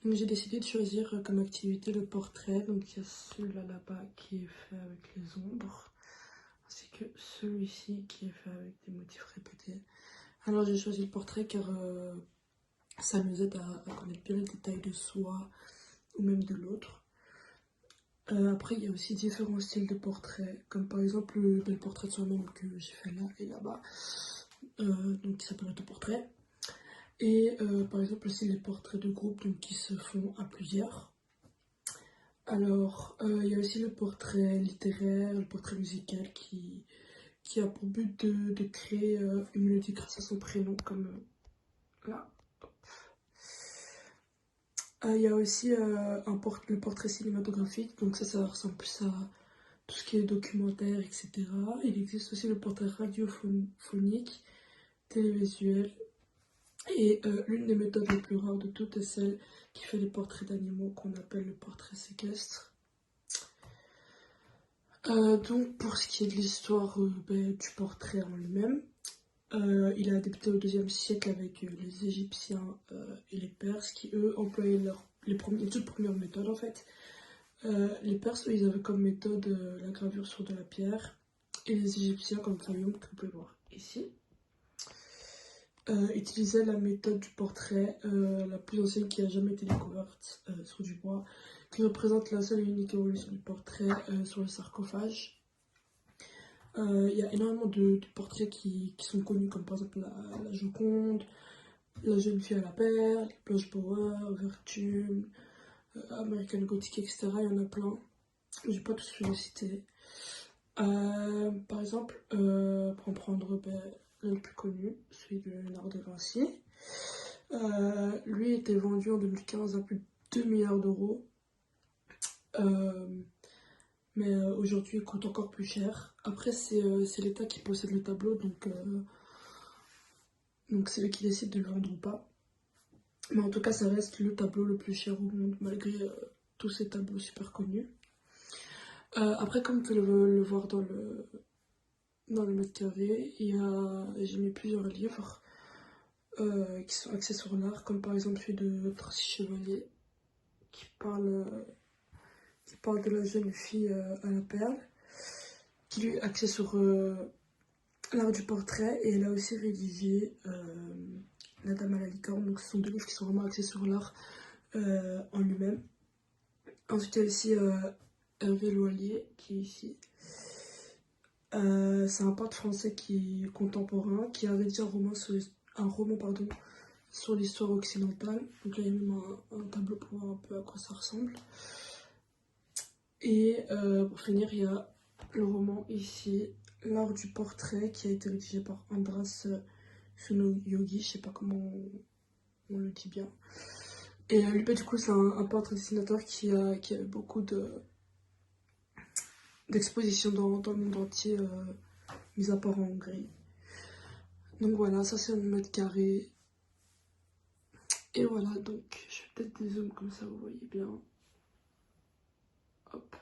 Donc j'ai décidé de choisir comme activité le portrait. Donc il y a celui-là là-bas qui est fait avec les ombres, ainsi que celui-ci qui est fait avec des motifs répétés. Alors j'ai choisi le portrait car ça nous aide à connaître bien les détails de soi ou même de l'autre. Après il y a aussi différents styles de portraits, comme par exemple le portrait de soi-même que j'ai fait là et là-bas, donc qui s'appelle autoportrait. Et par exemple aussi les portraits de groupe donc, qui se font à plusieurs. Alors il y a aussi le portrait littéraire, le portrait musical qui a pour but de créer une mélodie grâce à son prénom, comme là. Il y a aussi le portrait cinématographique, donc ça ressemble plus à tout ce qui est documentaire, etc. Il existe aussi le portrait radiophonique, télévisuel. Et l'une des méthodes les plus rares de toutes est celle qui fait les portraits d'animaux qu'on appelle le portrait séquestre. Donc pour ce qui est de l'histoire du portrait en lui-même, il a débuté au IIe siècle avec les Égyptiens et les Perses qui eux employaient les toutes premières méthodes en fait. Les Perses eux, ils avaient comme méthode la gravure sur de la pierre et les Égyptiens comme crayon que vous pouvez voir ici. Utilisait la méthode du portrait, la plus ancienne qui a jamais été découverte sur du bois, qui représente la seule et unique évolution du portrait sur le sarcophage. Il y a énormément de portraits qui sont connus, comme par exemple la Joconde, la jeune fille à la perle, Blanche Power, Vertume, American Gothic, etc. Il y en a plein. Je vais pas tous les citer. Par exemple, pour en prendre le plus connu, celui de Léonard de Vinci. Lui était vendu en 2015 à plus de 2 milliards d'euros. Mais aujourd'hui, il coûte encore plus cher. Après, c'est l'État qui possède le tableau, donc c'est eux qui décident de le vendre ou pas. Mais en tout cas, ça reste le tableau le plus cher au monde, malgré tous ces tableaux super connus. Après, comme vous pouvez le voir dans le mètre carré, j'ai mis plusieurs livres qui sont axés sur l'art, comme par exemple celui de Tracy Chevalier, qui parle de la jeune fille à la perle, qui lui est axé sur l'art du portrait, et elle a aussi rédigé La Dame à la licorne. Donc ce sont deux livres qui sont vraiment axés sur l'art en lui-même. Ensuite il y a aussi Hervé Loilier qui est ici. C'est un peintre français qui est contemporain, qui a rédigé un roman sur l'histoire occidentale. Donc là il y a même un tableau pour voir un peu à quoi ça ressemble. Et pour finir, il y a le roman ici, L'art du portrait, qui a été rédigé par Andras Sunoyogi, je sais pas comment on le dit bien. Et lui, du coup, c'est un peintre dessinateur qui avait beaucoup d'expositions dans le monde entier, mis à part en Hongrie. Donc voilà, ça c'est mon mètre carré. Et voilà, donc je fais peut-être des zooms comme ça, vous voyez bien. Hop.